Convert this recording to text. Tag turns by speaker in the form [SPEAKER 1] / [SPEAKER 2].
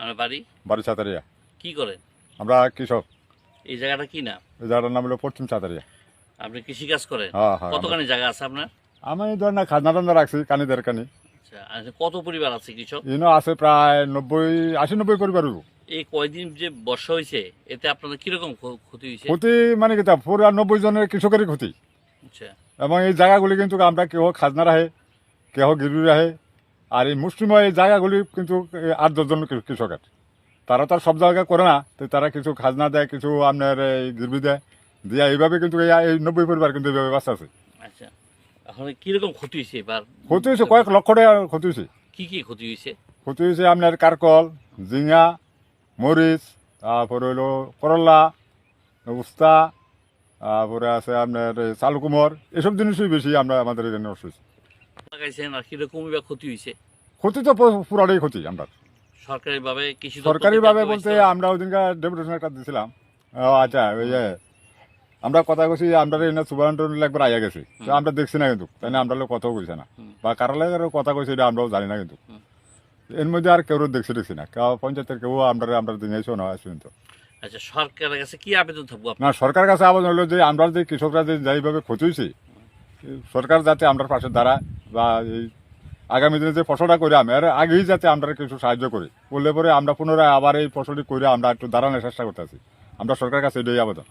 [SPEAKER 1] আমার বাড়ি
[SPEAKER 2] বাড়ি চাতারিয়া।
[SPEAKER 1] কি করেন?
[SPEAKER 2] আমরা কৃষক।
[SPEAKER 1] এই জায়গাটা কি নাম?
[SPEAKER 2] এই জায়গাটার নাম হলো পশ্চিম চাতারিয়া।
[SPEAKER 1] আপনি কৃষি কাজ করেন?
[SPEAKER 2] হ্যাঁ হ্যাঁ।
[SPEAKER 1] কতখানি জায়গা আছে আপনার?
[SPEAKER 2] আমি ধর না খাজনা টাজনা রাখছি কানিদের কানি।
[SPEAKER 1] আচ্ছা, আচ্ছা, কত পরিবার আছে কৃষক?
[SPEAKER 2] ইনো আছে প্রায় 90-80-90 পরিবার হইব।
[SPEAKER 1] এই কয়দিন যে বর্ষা হয়েছে এতে আপনাদের কিরকম ক্ষতি হয়েছে?
[SPEAKER 2] ক্ষতি মানে কি তা পুরা 90 জনের কৃষকেরই ক্ষতি।
[SPEAKER 1] আচ্ছা,
[SPEAKER 2] এবং এই জায়গাগুলি কিন্তু আমরা কেউ খাজনা রাখে, কেউ গিরবি রাখে। আর এই মুসলিময় এই জায়গাগুলি কিন্তু 8-10 জন কৃষকের। তারা তো আর সব জায়গায় করে না, তো তারা কিছু খাজনা দেয়, কিছু আপনার এই গিরবি দেয়, দিয়ে এইভাবে কিন্তু এই 90 পরিবার কিন্তু এইভাবে বাঁচা আছে।
[SPEAKER 1] আচ্ছা, এখন কিরকম ক্ষতি হয়েছে এবার?
[SPEAKER 2] ক্ষতি হয়েছে কয়েক লক্ষ টাকা ক্ষতি হয়েছে।
[SPEAKER 1] কি কি ক্ষতি হয়েছে?
[SPEAKER 2] ক্ষতি হয়েছে আপনার কারকল, ঝিঙা, মরিচ, তারপরে হইলো করলা, উস্তা, তারপরে আছে আপনার চাল কুমড়, এসব জিনিসই বেশি আমরা আমাদের এখানে নষ্ট হয়েছে।
[SPEAKER 1] লাগাইছেন আর কিরকম এবার ক্ষতি হয়েছে?
[SPEAKER 2] ক্ষতি তো পুরাটাই ক্ষতি আমরা।
[SPEAKER 1] সরকারিভাবে কৃষি
[SPEAKER 2] সরকারিভাবে বলতে আমরা ওই দিনকার ডেপুটেশন একটা দিয়েছিলাম। আচ্ছা ওই যে আমরা কথা কইছি আমরা এনে সুবাহ একবার আইয়া গেছি, তো আমরা দেখছি না কিন্তু, তাই না আমরা লোক কথাও কইছে না, বা কারালয়ের কথা কইছে এটা আমরাও জানি না কিন্তু। এর মধ্যে আর কেউ দেখছি না, কেউ পঞ্চায়েতের কেউ আমরা দিনেছো না আসবেন তো।
[SPEAKER 1] আচ্ছা, সরকারের কাছে কি আবেদন থাকবো
[SPEAKER 2] না, সরকারের কাছে আবেদন হলো যে আমরা যে কৃষকরা যে যেইভাবে ক্ষতি হয়েছে, সরকার যাতে আমরা পাশে দাঁড়ায়, বা এই আগামী দিনে যে ফসলটা করে আমি আর আগেই যাতে আমরা কিছু সাহায্য করি, করলে পরে আমরা পুনরায় আবার এই ফসলটি করে আমরা একটু দাঁড়ানোর চেষ্টা করতেছি। আমরা সরকারের কাছে এটাই আবেদন।